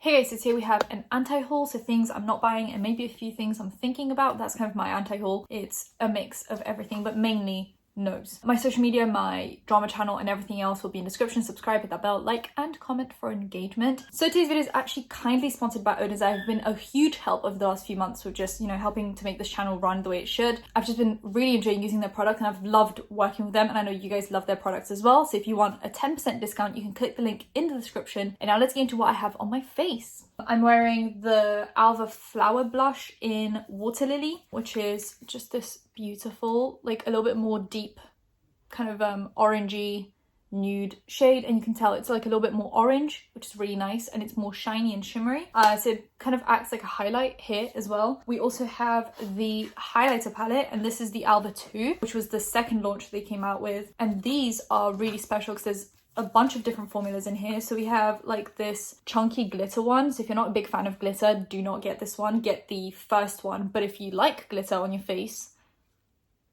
Hey guys, so today we have an anti-haul, so things I'm not buying and maybe a few things I'm thinking about. That's kind of my anti-haul. It's a mix of everything, but mainly nose. My social media, my drama channel and everything else will be in the description. Subscribe, hit that bell, like and comment for engagement. So today's video is actually kindly sponsored by Odin's. I've been a huge help over the last few months with just, helping to make this channel run the way it should. I've just been really enjoying using their product and I've loved working with them, and I know you guys love their products as well. So if you want a 10% discount, you can click the link in the description. And now let's get into what I have on my face. I'm wearing the Alva Flower Blush in Water Lily, which is just this beautiful, like a little bit more deep kind of orangey nude shade, and you can tell it's like a little bit more orange, which is really nice, and it's more shiny and shimmery, so it kind of acts like a highlight here as well. We also have the highlighter palette, and this is the Alva 2, which was the second launch they came out with, and these are really special because there's a bunch of different formulas in here. So we have like this chunky glitter one. So if you're not a big fan of glitter, do not get this one, get the first one. But if you like glitter on your face,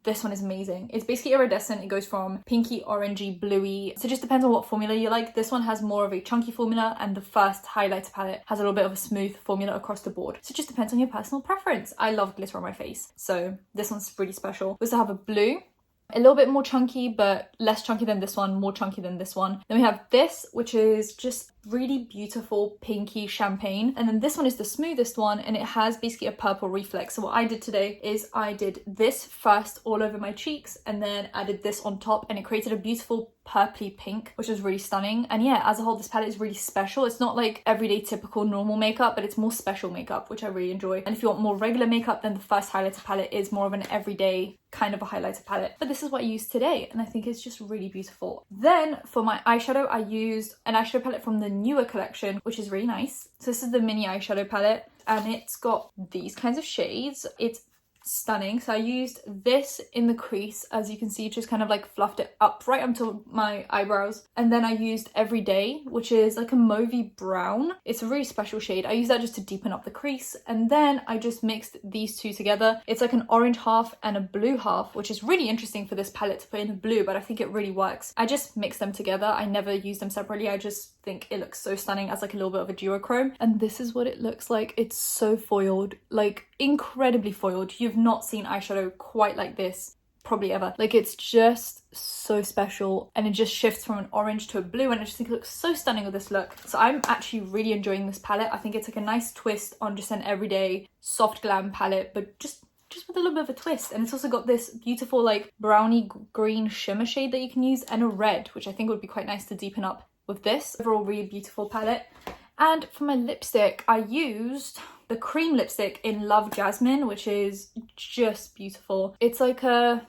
this one is amazing. It's basically iridescent. It goes from pinky, orangey, bluey. So it just depends on what formula you like. This one has more of a chunky formula, and the first highlighter palette has a little bit of a smooth formula across the board. So it just depends on your personal preference. I love glitter on my face, so this one's really special. We also have a blue, a little bit more chunky, but less chunky than this one, more chunky than this one. Then we have this, which is just really beautiful pinky champagne. And then this one is the smoothest one, and it has basically a purple reflex. So what I did today is I did this first all over my cheeks and then added this on top, and it created a beautiful purpley pink, which is really stunning. And yeah, as a whole, this palette is really special. It's not like everyday typical normal makeup, but it's more special makeup, which I really enjoy. And if you want more regular makeup, then the first highlighter palette is more of an everyday kind of a highlighter palette. But this is what I used today, and I think it's just really beautiful. Then for my eyeshadow, I used an eyeshadow palette from the newer collection, which is really nice. So this is the mini eyeshadow palette, and it's got these kinds of shades. It's stunning. So I used this in the crease, as you can see, just kind of like fluffed it up right onto my eyebrows. And then I used Everyday, which is like a mauvey brown. It's a really special shade. I use that just to deepen up the crease. And then I just mixed these two together. It's like an orange half and a blue half, which is really interesting for this palette to put in a blue, but I think it really works. I just mixed them together. I never use them separately. I just think it looks so stunning as like a little bit of a duochrome. And this is what it looks like. It's so foiled, like incredibly foiled. You've not seen eyeshadow quite like this probably ever. Like, it's just so special, and it just shifts from an orange to a blue, and I just think it looks so stunning with this look. So I'm actually really enjoying this palette. I think it's like a nice twist on just an everyday soft glam palette, but just with a little bit of a twist. And it's also got this beautiful like brownie green shimmer shade that you can use, and a red, which I think would be quite nice to deepen up with this. Overall, really beautiful palette. And for my lipstick, I used the cream lipstick in Love Jasmine, which is just beautiful. It's like an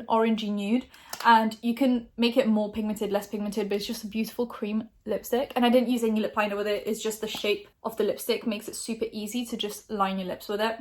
orangey nude, and you can make it more pigmented, less pigmented, but it's just a beautiful cream lipstick. And I didn't use any lip liner with it. It's just the shape of the lipstick makes it super easy to just line your lips with it.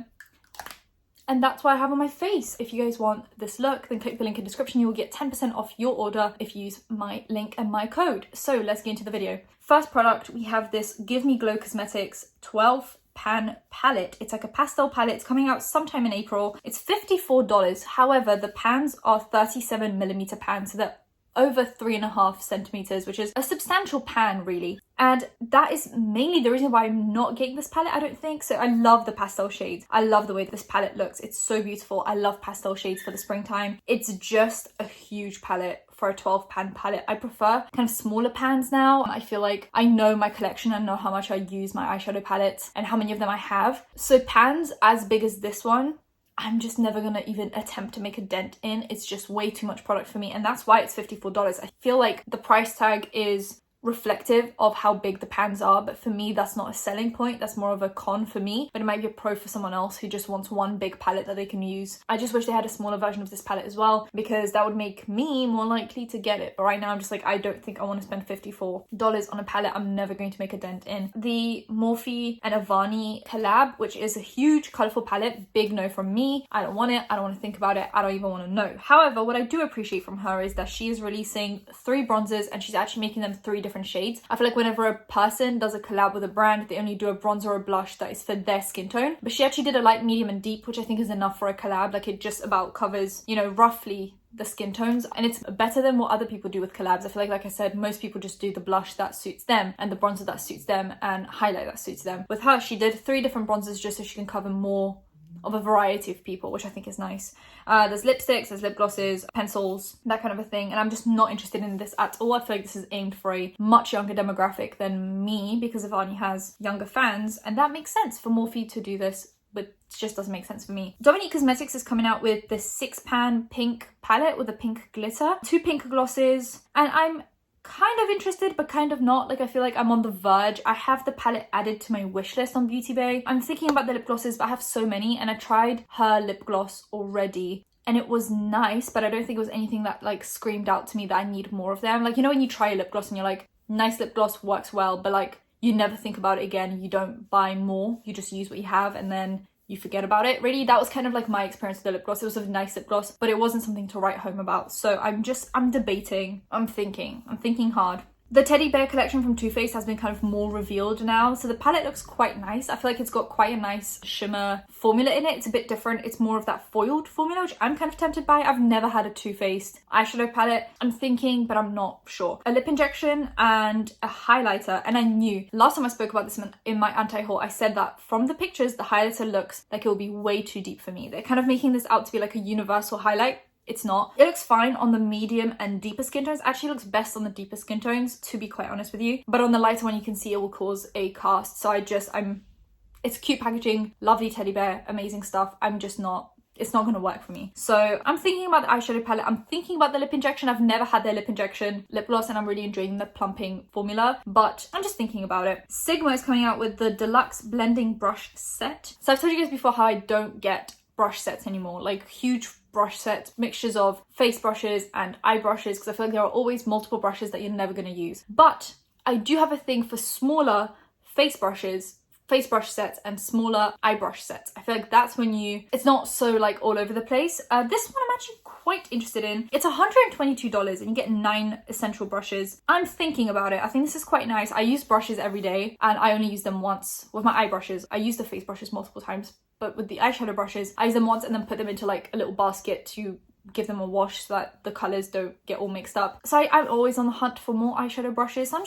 And that's what I have on my face. If you guys want this look, then click the link in the description. You will get 10% off your order if you use my link and my code. So let's get into the video. First product, we have this Give Me Glow Cosmetics 12 pan palette. It's like a pastel palette. It's coming out sometime in April. It's $54. However, the pans are 37mm pans, so they're over 3.5 centimeters, which is a substantial pan really. And that is mainly the reason why I'm not getting this palette, I don't think. So I love the pastel shades. I love the way this palette looks. It's so beautiful. I love pastel shades for the springtime. It's just a huge palette for a 12 pan palette. I prefer kind of smaller pans now. I feel like I know my collection and know how much I use my eyeshadow palettes and how many of them I have. So pans as big as this one, I'm just never gonna even attempt to make a dent in. It's just way too much product for me, and that's why it's $54. I feel like the price tag is reflective of how big the pans are, but for me that's not a selling point. That's more of a con for me, but it might be a pro for someone else who just wants one big palette that they can use. I just wish they had a smaller version of this palette as well, because that would make me more likely to get it. But right now I'm just like, I don't think I want to spend $54 on a palette I'm never going to make a dent in. The Morphe and Avani collab, which is a huge colorful palette, big no from me. I don't want it. I don't want to think about it. I don't even want to know. However, what I do appreciate from her is that she is releasing 3 bronzers, and she's actually making them 3 different shades. I feel like whenever a person does a collab with a brand, they only do a bronzer or a blush that is for their skin tone. But she actually did a light, medium and deep, which I think is enough for a collab. Like, it just about covers, roughly the skin tones, and it's better than what other people do with collabs. I feel like I said, most people just do the blush that suits them and the bronzer that suits them and highlight that suits them. With her, she did 3 different bronzers just so she can cover more of a variety of people, which I think is nice. There's lipsticks, there's lip glosses, pencils, that kind of a thing, and I'm just not interested in this at all. I feel like this is aimed for a much younger demographic than me because Ivani has younger fans, and that makes sense for Morphe to do this, but it just doesn't make sense for me. Dominique Cosmetics is coming out with the 6-pan pink palette with a pink glitter, 2 pink glosses, and I'm kind of interested but kind of not. Like, I feel like I'm on the verge. I have the palette added to my wish list on Beauty Bay. I'm thinking about the lip glosses, but I have so many, and I tried her lip gloss already and it was nice, but I don't think it was anything that like screamed out to me that I need more of them. Like, you know when you try a lip gloss and you're like, nice lip gloss, works well, but like you never think about it again, you don't buy more, you just use what you have and then you forget about it. Really, that was kind of like my experience with the lip gloss. It was a nice lip gloss, but it wasn't something to write home about. So I'm debating, I'm thinking hard. The Teddy Bear collection from Too Faced has been kind of more revealed now. So the palette looks quite nice. I feel like it's got quite a nice shimmer formula in it. It's a bit different. It's more of that foiled formula, which I'm kind of tempted by. I've never had a Too Faced eyeshadow palette. I'm thinking, but I'm not sure. A lip injection and a highlighter. And I knew, last time I spoke about this in my anti-haul, I said that from the pictures, the highlighter looks like it will be way too deep for me. They're kind of making this out to be like a universal highlight. It's not. It looks fine on the medium and deeper skin tones. Actually looks best on the deeper skin tones, to be quite honest with you. But on the lighter one, you can see it will cause a cast. So it's cute packaging, lovely teddy bear, amazing stuff. It's not gonna work for me. So I'm thinking about the eyeshadow palette. I'm thinking about the lip injection. I've never had their lip injection lip gloss and I'm really enjoying the plumping formula, but I'm just thinking about it. Sigma is coming out with the deluxe blending brush set. So I've told you guys before how I don't get brush sets anymore, like huge brush sets, mixtures of face brushes and eye brushes, because I feel like there are always multiple brushes that you're never going to use. But I do have a thing for smaller face brush sets and smaller eye brush sets. I feel like that's when it's not so like all over the place. This one I'm actually quite interested in. It's $122 and you get 9 essential brushes. I'm thinking about it. I think this is quite nice. I use brushes every day and I only use them once. With my eye brushes, I use the face brushes multiple times, but with the eyeshadow brushes, I use them once and then put them into like a little basket to give them a wash so that the colors don't get all mixed up. So I'm always on the hunt for more eyeshadow brushes. So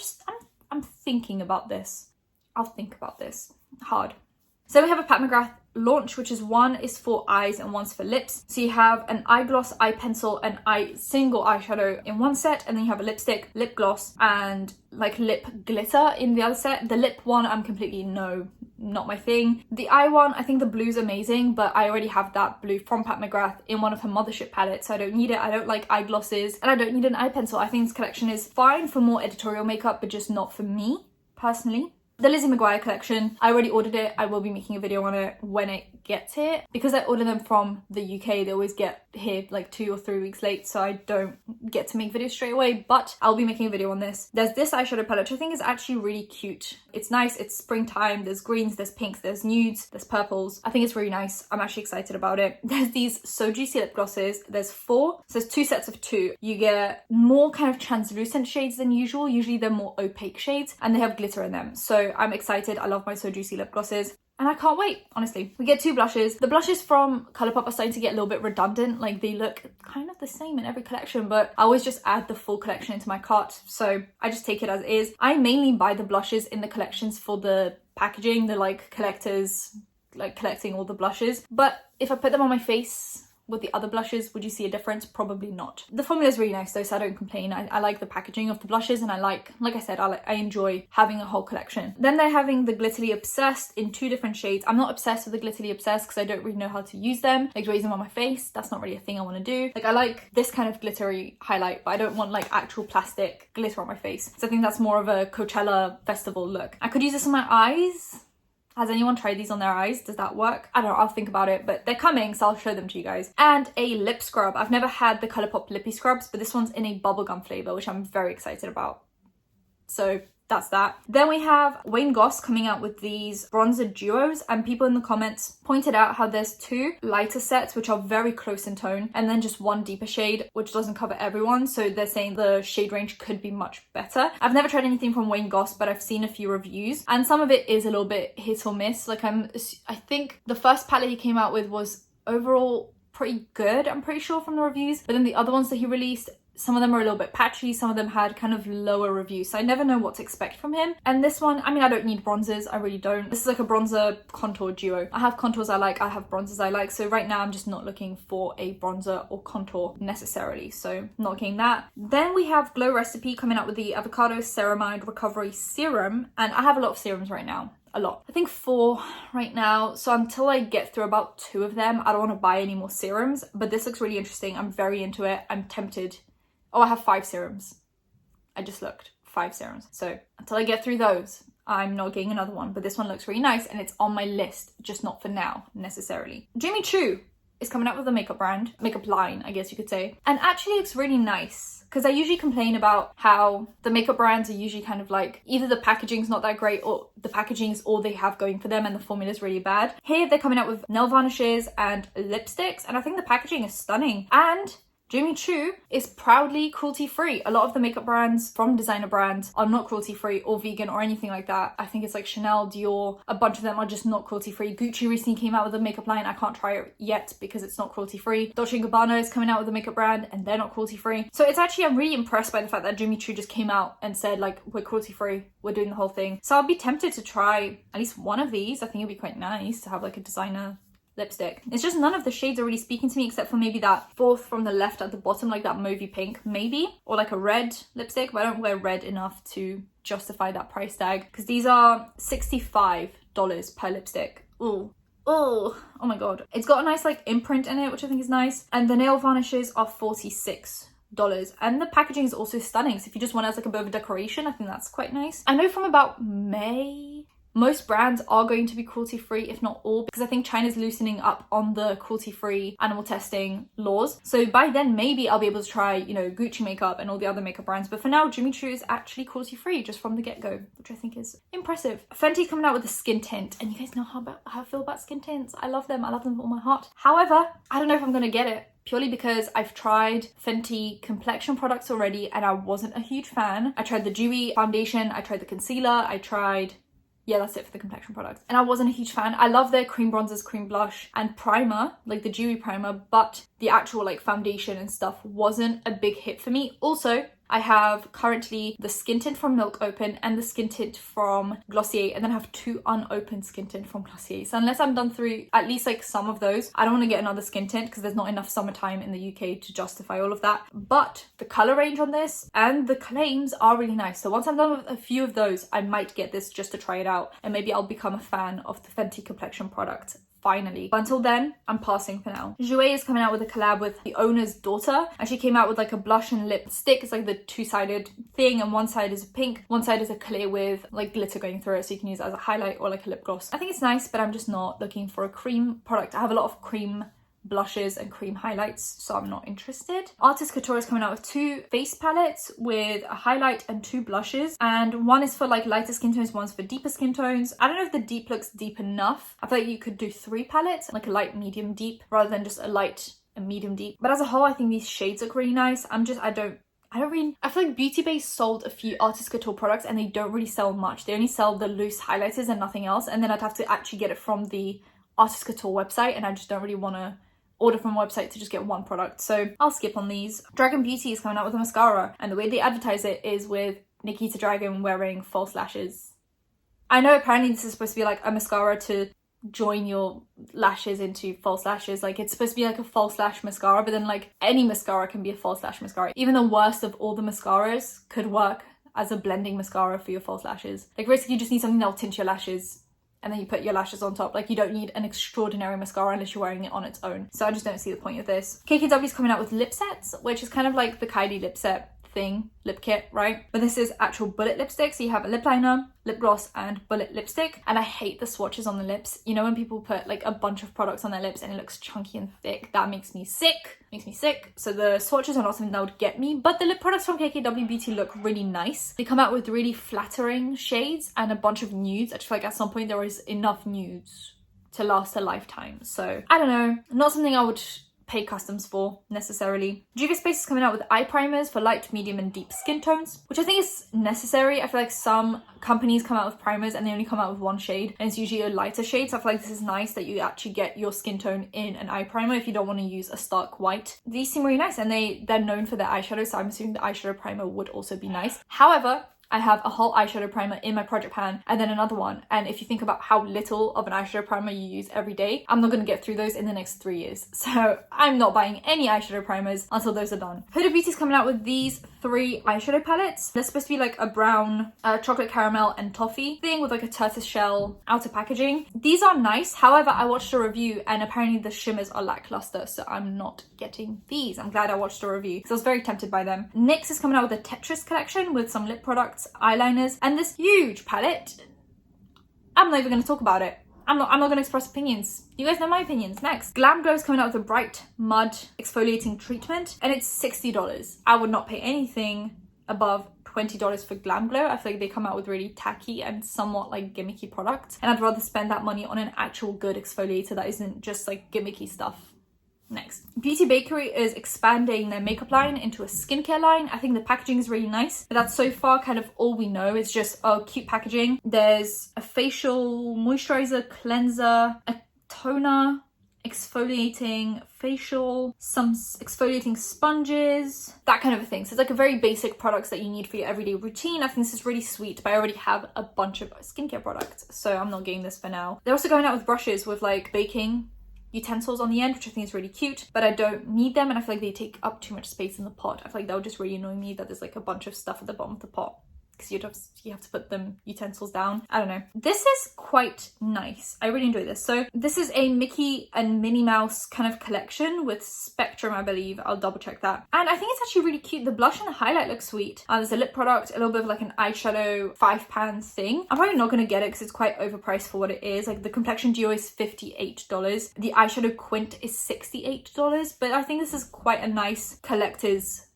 I'm thinking about this. I'll think about this hard. So we have a Pat McGrath launch, which is one is for eyes and one's for lips. So you have an eye gloss, eye pencil, and single eyeshadow in one set, and then you have a lipstick, lip gloss, and like lip glitter in the other set. The lip one, I'm completely not my thing. The eye one, I think the blue's amazing, but I already have that blue from Pat McGrath in one of her Mothership palettes, so I don't need it. I don't like eye glosses, and I don't need an eye pencil. I think this collection is fine for more editorial makeup, but just not for me, personally. The Lizzie McGuire collection, I already ordered it. I will be making a video on it when it gets here. Because I order them from the UK, they always get here like 2 or 3 weeks late, so I don't get to make videos straight away, but I'll be making a video on this. There's this eyeshadow palette, which I think is actually really cute. It's nice, it's springtime, there's greens, there's pinks, there's nudes, there's purples. I think it's really nice. I'm actually excited about it. There's these So Juicy lip glosses. There's 4, so there's 2 sets of 2. You get more kind of translucent shades than usual. Usually they're more opaque shades and they have glitter in them. So I'm excited. I love my So Juicy lip glosses. And I can't wait, honestly. We get 2 blushes. The blushes from Colourpop are starting to get a little bit redundant. Like, they look kind of the same in every collection, but I always just add the full collection into my cart. So I just take it as is. I mainly buy the blushes in the collections for the packaging, the like collectors, like collecting all the blushes. But if I put them on my face with the other blushes, would you see a difference? Probably not. The formula is really nice though, so I don't complain. I like the packaging of the blushes, and like I said, I enjoy having a whole collection. Then they're having the Glitterly Obsessed in 2 different shades. I'm not obsessed with the Glitterly Obsessed because I don't really know how to use them. Like, raise them on my face, that's not really a thing I want to do. Like, I like this kind of glittery highlight, but I don't want like actual plastic glitter on my face. So I think that's more of a Coachella festival look. I could use this on my eyes. Has anyone tried these on their eyes? Does that work? I don't know, I'll think about it, but they're coming, so I'll show them to you guys. And a lip scrub. I've never had the Colourpop lippy scrubs, but this one's in a bubblegum flavour, which I'm very excited about. So that's that. Then we have Wayne Goss coming out with these bronzer duos, and people in the comments pointed out how there's 2 lighter sets which are very close in tone, and then just 1 deeper shade which doesn't cover everyone, so they're saying the shade range could be much better. I've never tried anything from Wayne Goss, but I've seen a few reviews and some of it is a little bit hit or miss. Like, I think the first palette he came out with was overall pretty good, I'm pretty sure, from the reviews. But then the other ones that he released, some of them are a little bit patchy, some of them had kind of lower reviews, so I never know what to expect from him. And this one, I mean, I don't need bronzers, I really don't. This is like a bronzer contour duo. I have contours I like, I have bronzers I like, so right now I'm just not looking for a bronzer or contour necessarily, so not getting that. Then we have Glow Recipe coming out with the Avocado Ceramide Recovery Serum, and I have a lot of serums right now. A lot. I think 4 right now, so until I get through about 2 of them, I don't want to buy any more serums, but this looks really interesting. I'm very into it. I'm tempted. Oh, I have 5 serums. I just looked. 5 serums. So until I get through those, I'm not getting another one, but this one looks really nice and it's on my list, just not for now necessarily. Jimmy Choo is coming out with a makeup line, I guess you could say, and actually looks really nice. Because I usually complain about how the makeup brands are usually kind of like, either the packaging's not that great or the packaging's all they have going for them and the formula's really bad. Here they're coming out with nail varnishes and lipsticks, and I think the packaging is stunning. And Jimmy Choo is proudly cruelty-free. A lot of the makeup brands from designer brands are not cruelty-free or vegan or anything like that. I think it's like Chanel, Dior, a bunch of them are just not cruelty-free. Gucci recently came out with a makeup line. I can't try it yet because it's not cruelty-free. Dolce & Gabbana is coming out with a makeup brand and they're not cruelty-free. So it's actually, I'm really impressed by the fact that Jimmy Choo just came out and said like, we're cruelty-free, we're doing the whole thing. So I'll be tempted to try at least one of these. I think it'd be quite nice to have like a designer lipstick. It's just none of the shades are really speaking to me except for maybe that 4th from the left at the bottom, like that mauvey pink maybe, or like a red lipstick, but I don't wear red enough to justify that price tag because these are $65 per lipstick. Ooh. Oh my god. It's got a nice like imprint in it, which I think is nice, and the nail varnishes are $46. And the packaging is also stunning, so if you just want it as like a bit of a decoration, I think that's quite nice. I know from about May, most brands are going to be cruelty-free, if not all, because I think China's loosening up on the cruelty-free animal testing laws. So by then, maybe I'll be able to try, you know, Gucci makeup and all the other makeup brands. But for now, Jimmy Choo is actually cruelty-free just from the get-go, which I think is impressive. Fenty's coming out with a skin tint, and you guys know how I feel about skin tints. I love them with all my heart. However, I don't know if I'm gonna get it, purely because I've tried Fenty complexion products already and I wasn't a huge fan. I tried the dewy foundation, I tried the concealer, yeah, that's it for the complexion products. And I wasn't a huge fan. I love their cream bronzers, cream blush, and primer, like the dewy primer, but the actual like foundation and stuff wasn't a big hit for me. Also, I have currently the skin tint from Milk Open and the skin tint from Glossier, and then I have 2 unopened skin tint from Glossier. So unless I'm done through at least like some of those, I don't want to get another skin tint because there's not enough summertime in the UK to justify all of that. But the color range on this and the claims are really nice. So once I'm done with a few of those, I might get this just to try it out, and maybe I'll become a fan of the Fenty complexion product finally. But until then, I'm passing for now. Jouer is coming out with a collab with the owner's daughter, and she came out with like a blush and lip stick. It's like the 2-sided thing, and one side is a pink, one side is a clear with like glitter going through it, so you can use it as a highlight or like a lip gloss. I think it's nice, but I'm just not looking for a cream product. I have a lot of cream blushes and cream highlights, so I'm not interested. Artist Couture is coming out with 2 face palettes with a highlight and 2 blushes, and one is for like lighter skin tones, one's for deeper skin tones. I don't know if the deep looks deep enough. I feel like you could do 3 palettes, like a light, medium, deep, rather than just a light and medium deep. But as a whole, I think these shades look really nice. I feel like Beauty Bay sold a few Artist Couture products and they don't really sell much. They only sell the loose highlighters and nothing else, and then I'd have to actually get it from the Artist Couture website, and I just don't really want to order from a website to just get one product, so I'll skip on these. Dragon Beauty is coming out with a mascara, and the way they advertise it is with Nikita Dragon wearing false lashes. I know apparently this is supposed to be like a mascara to join your lashes into false lashes, like it's supposed to be like a false lash mascara, but then like any mascara can be a false lash mascara. Even the worst of all the mascaras could work as a blending mascara for your false lashes. Like basically you just need something that'll tint your lashes and then you put your lashes on top. Like you don't need an extraordinary mascara unless you're wearing it on its own. So I just don't see the point of this. KKW is coming out with lip sets, which is kind of like the Kylie lip set thing, lip kit, right? But this is actual bullet lipstick. So you have a lip liner, lip gloss, and bullet lipstick. And I hate the swatches on the lips. You know when people put like a bunch of products on their lips and it looks chunky and thick? That makes me sick. So the swatches are not something that would get me, but the lip products from KKW Beauty look really nice. They come out with really flattering shades and a bunch of nudes. I just feel like at some point there is enough nudes to last a lifetime. So I don't know, not something I would pay customs for necessarily. Juvia's Space is coming out with eye primers for light, medium and deep skin tones, which I think is necessary. I feel like some companies come out with primers and they only come out with one shade, and it's usually a lighter shade. So I feel like this is nice that you actually get your skin tone in an eye primer if you don't want to use a stark white. These seem really nice, and they're known for their eyeshadow, so I'm assuming the eyeshadow primer would also be nice. However, I have a whole eyeshadow primer in my project pan and then another one. And if you think about how little of an eyeshadow primer you use every day, I'm not going to get through those in the next 3 years. So I'm not buying any eyeshadow primers until those are done. Huda Beauty's coming out with these 3 eyeshadow palettes. They're supposed to be like a brown, chocolate caramel and toffee thing with like a tortoise shell outer packaging. These are nice. However, I watched a review and apparently the shimmers are lackluster. So I'm not getting these. I'm glad I watched a review because I was very tempted by them. NYX is coming out with a Tetris collection with some lip products, eyeliners, and this huge palette. I'm not even going to talk about it. I'm not going to express opinions. You guys know my opinions. Next, Glam Glow is coming out with a bright mud exfoliating treatment, and it's $60. I would not pay anything above $20 for Glam Glow. I feel like they come out with really tacky and somewhat like gimmicky products, and I'd rather spend that money on an actual good exfoliator that isn't just like gimmicky stuff. Next, Beauty Bakery is expanding their makeup line into a skincare line. I think the packaging is really nice, but that's so far kind of all we know. It's just cute packaging. There's a facial moisturizer, cleanser, a toner, exfoliating facial, some exfoliating sponges, that kind of a thing. So it's like a very basic products that you need for your everyday routine. I think this is really sweet, but I already have a bunch of skincare products, so I'm not getting this for now. They're also going out with brushes with like baking utensils on the end, which I think is really cute, but I don't need them, and I feel like they take up too much space in the pot. I feel like that would just really annoy me that there's like a bunch of stuff at the bottom of the pot because you have to put them utensils down. I don't know. This is quite nice. I really enjoy this. So this is a Mickey and Minnie Mouse kind of collection with Spectrum, I believe. I'll double check that. And I think it's actually really cute. The blush and the highlight look sweet. There's a lip product, a little bit of like an eyeshadow 5-pan thing. I'm probably not going to get it because it's quite overpriced for what it is. Like the complexion duo is $58. The eyeshadow quint is $68. But I think this is quite a nice collector's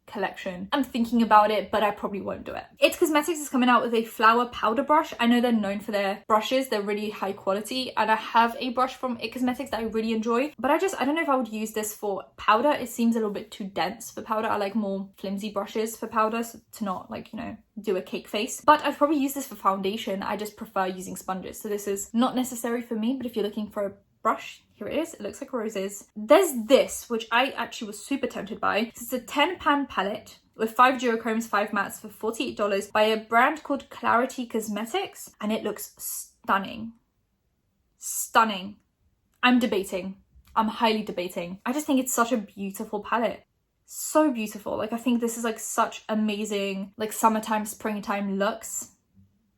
collection. I'm thinking about it, but I probably won't do it. It Cosmetics is coming out with a flower powder brush. I know they're known for their brushes. They're really high quality, and I have a brush from It Cosmetics that I really enjoy, but I don't know if I would use this for powder. It seems a little bit too dense for powder. I like more flimsy brushes for powder, so to not like, you know, do a cake face. But I'd probably use this for foundation. I just prefer using sponges, so this is not necessary for me. But if you're looking for a brush, here it is. It looks like roses. There's this, which I actually was super tempted by. It's a 10-pan palette with 5 duochromes, 5 mattes for $48 by a brand called Clarity Cosmetics, and it looks stunning. Stunning. I'm debating. I'm highly debating. I just think it's such a beautiful palette. So beautiful. Like, I think this is like such amazing like summertime, springtime looks.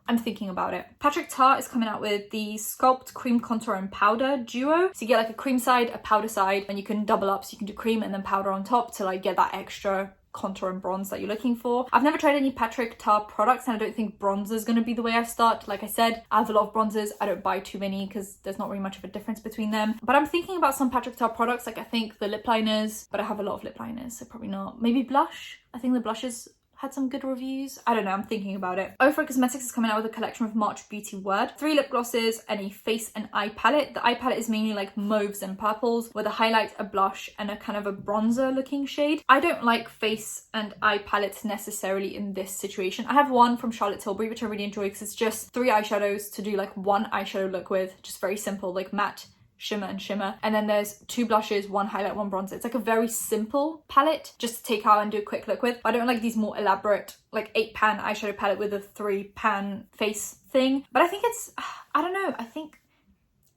I'm thinking about it. Patrick Ta is coming out with the Sculpt Cream Contour and Powder Duo. So you get like a cream side, a powder side, and you can double up, so you can do cream and then powder on top to like get that extra contour and bronze that you're looking for. I've never tried any Patrick Ta products, and I don't think bronzer is going to be the way I start. Like I said, I have a lot of bronzers. I don't buy too many because there's not really much of a difference between them. But I'm thinking about some Patrick Ta products. Like I think the lip liners, but I have a lot of lip liners, so probably not. Maybe blush. I think the blushes had some good reviews. I don't know, I'm thinking about it. Ofra Cosmetics is coming out with a collection of March Beauty Word, 3 lip glosses and a face and eye palette. The eye palette is mainly like mauves and purples with a highlight, a blush, and a kind of a bronzer looking shade. I don't like face and eye palettes necessarily in this situation. I have one from Charlotte Tilbury, which I really enjoy because it's just 3 eyeshadows to do like one eyeshadow look with, just very simple, like matte, shimmer and shimmer, and then there's 2 blushes, 1 highlight, 1 bronzer. It's like a very simple palette just to take out and do a quick look with. But I don't like these more elaborate like 8-pan eyeshadow palette with a 3-pan face thing. But I think it's, I don't know, I think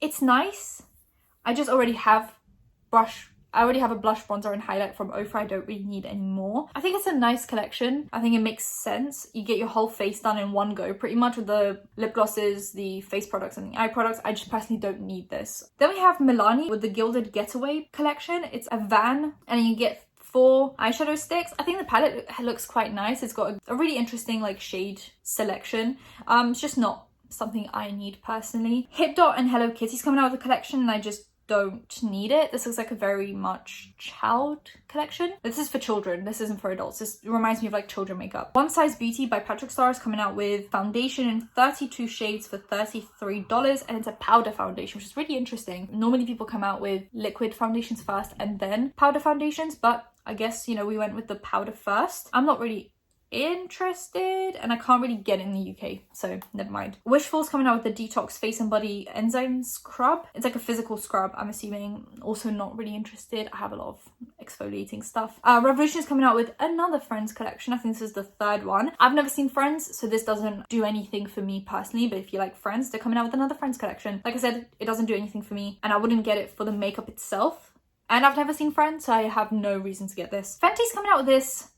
it's nice. I just already have I already have a blush, bronzer and highlight from Ofra. I don't really need any more. I think it's a nice collection. I think it makes sense. You get your whole face done in one go pretty much with the lip glosses, the face products and the eye products. I just personally don't need this. Then we have Milani with the Gilded Getaway collection. It's a van and you get 4 eyeshadow sticks. I think the palette looks quite nice. It's got a really interesting like shade selection. It's just not something I need personally. Hip Dot and Hello Kitty's coming out with a collection and I just don't need it. This looks like a very much child collection. This is for children. This isn't for adults. This reminds me of like children makeup. One Size Beauty by Patrick Starr is coming out with foundation in 32 shades for $33, and it's a powder foundation, which is really interesting. Normally people come out with liquid foundations first and then powder foundations, but I guess, you know, we went with the powder first. I'm not really interested, and I can't really get it in the UK, so never mind. Wishful's coming out with the Detox Face and Body Enzyme Scrub. It's like a physical scrub, I'm assuming. Also not really interested. I have a lot of exfoliating stuff. Revolution is coming out with another Friends collection. I think this is the third one. I've never seen Friends, so this doesn't do anything for me personally, but if you like Friends, they're coming out with another Friends collection. Like I said, it doesn't do anything for me, and I wouldn't get it for the makeup itself. And I've never seen Friends, so I have no reason to get this. Fenty's coming out with this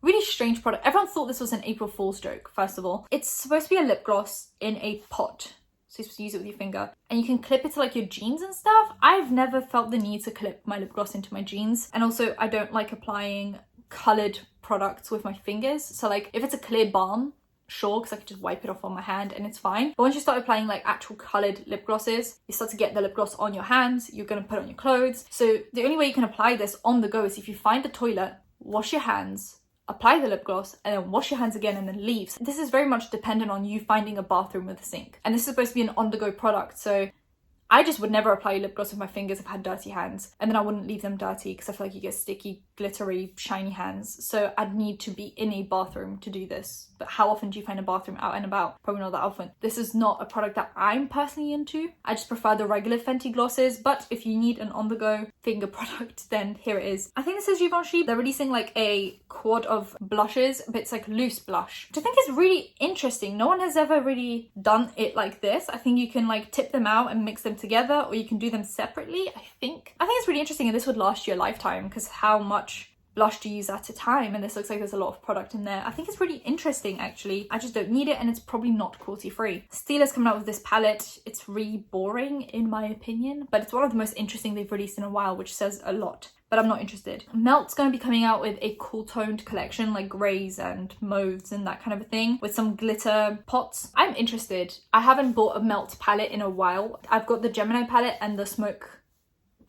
really strange product. Everyone thought this was an April Fool's joke, first of all. It's supposed to be a lip gloss in a pot. So you're supposed to use it with your finger. And you can clip it to like your jeans and stuff. I've never felt the need to clip my lip gloss into my jeans. And also I don't like applying coloured products with my fingers. So like if it's a clear balm, sure, because I could just wipe it off on my hand and it's fine. But once you start applying like actual coloured lip glosses, you start to get the lip gloss on your hands. You're going to put it on your clothes. So the only way you can apply this on the go is if you find the toilet, wash your hands, apply the lip gloss, and then wash your hands again and then leave. This is very much dependent on you finding a bathroom with a sink. And this is supposed to be an on-the-go product, so I just would never apply lip gloss with my fingers if I had dirty hands, and then I wouldn't leave them dirty because I feel like you get sticky, glittery, shiny hands. So I'd need to be in a bathroom to do this. But how often do you find a bathroom out and about? Probably not that often. This is not a product that I'm personally into. I just prefer the regular Fenty glosses, but if you need an on-the-go finger product, then here it is. I think this is Givenchy. They're releasing like a quad of blushes, but it's like loose blush, which I think is really interesting. No one has ever really done it like this. I think you can like tip them out and mix them together, or you can do them separately. I think it's really interesting, and this would last you a lifetime because how much blush to use at a time, and this looks like there's a lot of product in there. I think it's really interesting actually. I just don't need it, and it's probably not cruelty free. Stila's coming out with this palette. It's really boring in my opinion, but it's one of the most interesting they've released in a while, which says a lot. But I'm not interested. Melt's going to be coming out with a cool toned collection like greys and mauves and that kind of a thing with some glitter pots. I'm interested. I haven't bought a Melt palette in a while. I've got the Gemini palette and the Smoke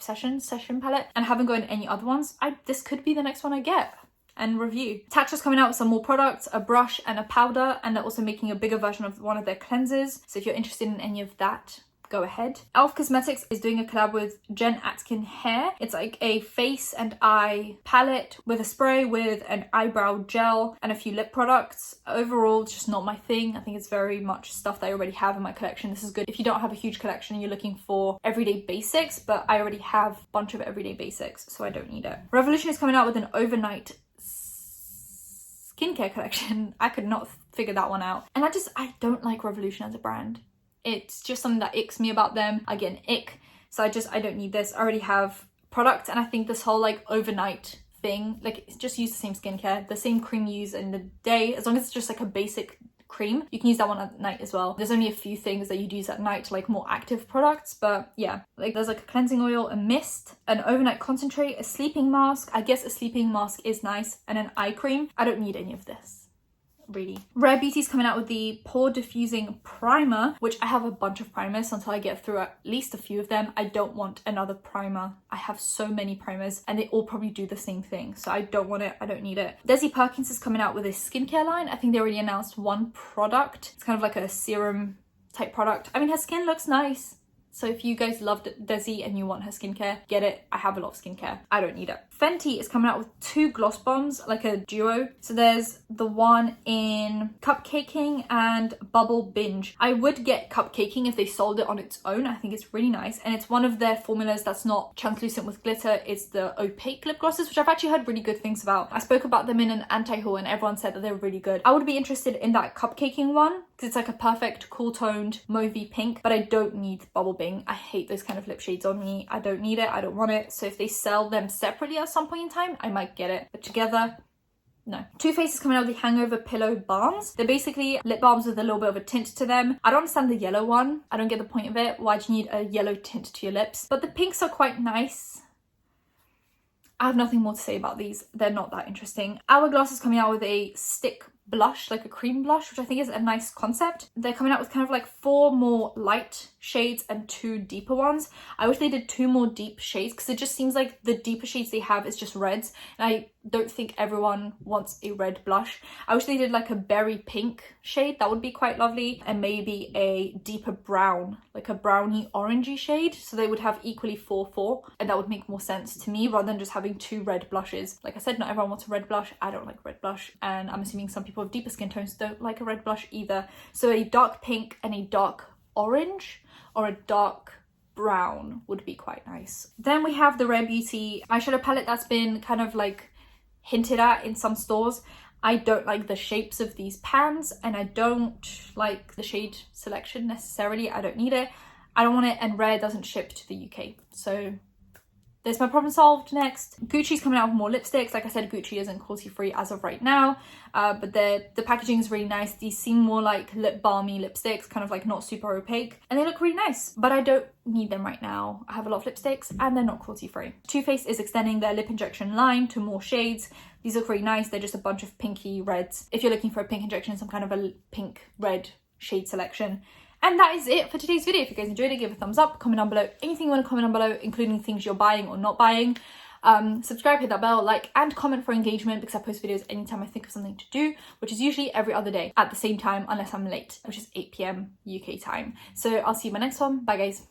Session palette, and I haven't gotten any other ones. This could be the next one I get and review. Tatcha's coming out with some more products, a brush and a powder, and they're also making a bigger version of one of their cleansers. So if you're interested in any of that, go ahead. e.l.f. Cosmetics is doing a collab with Jen Atkin Hair. It's like a face and eye palette with a spray, with an eyebrow gel and a few lip products. Overall, it's just not my thing. I think it's very much stuff that I already have in my collection. This is good if you don't have a huge collection and you're looking for everyday basics, but I already have a bunch of everyday basics, so I don't need it. Revolution is coming out with an overnight skincare collection. I could not figure that one out. And I don't like Revolution as a brand. It's just something that icks me about them. I get an ick, so I don't need this. I already have products, and I think this whole like overnight thing, like just use the same skincare, the same cream you use in the day, as long as it's just like a basic cream, you can use that one at night as well. There's only a few things that you'd use at night, like more active products, but yeah, like there's like a cleansing oil, a mist, an overnight concentrate, a sleeping mask. I guess a sleeping mask is nice, and an eye cream. I don't need any of this. Really. Rare Beauty's coming out with the Pore Diffusing Primer, which I have a bunch of primers. Until I get through at least a few of them, I don't want another primer. I have so many primers and they all probably do the same thing, so I don't want it. I don't need it. Desi Perkins is coming out with a skincare line. I think they already announced one product. It's kind of like a serum type product. I mean, her skin looks nice. So if you guys loved Desi and you want her skincare, get it. I have a lot of skincare. I don't need it. Fenty is coming out with 2 gloss bombs, like a duo. So there's the one in Cupcaking and Bubble Binge. I would get Cupcaking if they sold it on its own. I think it's really nice. And it's one of their formulas that's not translucent with glitter. It's the opaque lip glosses, which I've actually heard really good things about. I spoke about them in an Antihaul and everyone said that they were really good. I would be interested in that Cupcaking one because it's like a perfect cool toned mauvey pink, but I don't need Bubble Bing. I hate those kind of lip shades on me. I don't need it. I don't want it. So if they sell them separately at some point in time, I might get it. But together, no. Too Faced is coming out with the Hangover Pillow Balms. They're basically lip balms with a little bit of a tint to them. I don't understand the yellow one. I don't get the point of it. Why do you need a yellow tint to your lips? But the pinks are quite nice. I have nothing more to say about these. They're not that interesting. Hourglass is coming out with a stick blush, like a cream blush, which I think is a nice concept. They're coming out with kind of like 4 more light shades and 2 deeper ones. I wish they did 2 more deep shades because it just seems like the deeper shades they have is just reds, and I don't think everyone wants a red blush. I wish they did like a berry pink shade, that would be quite lovely, and maybe a deeper brown, like a browny orangey shade, so they would have equally 4, and that would make more sense to me rather than just having 2 red blushes. Like I said, not everyone wants a red blush. I don't like red blush, and I'm assuming some people with deeper skin tones don't like a red blush either. So a dark pink and a dark orange or a dark brown would be quite nice. Then we have the Rare Beauty eyeshadow palette that's been kind of like hinted at in some stores. I don't like the shapes of these pans, and I don't like the shade selection necessarily. I don't need it. I don't want it, and Rare doesn't ship to the UK. So there's my problem solved. Next, Gucci's coming out with more lipsticks. Like I said, Gucci isn't cruelty free as of right now, but the packaging is really nice. These seem more like lip balmy lipsticks, kind of like not super opaque, and they look really nice, but I don't need them right now. I have a lot of lipsticks and they're not cruelty free. Too Faced is extending their lip injection line to more shades. These look really nice. They're just a bunch of pinky reds. If you're looking for a pink injection, some kind of a pink red shade selection. And that is it for today's video. If you guys enjoyed it, give a thumbs up, comment down below anything you want to comment down below, including things you're buying or not buying. Subscribe, hit that bell, like and comment for engagement, because I post videos anytime I think of something to do, which is usually every other day at the same time unless I'm late, which is 8 p.m. UK time. So I'll see you in my next one. Bye guys.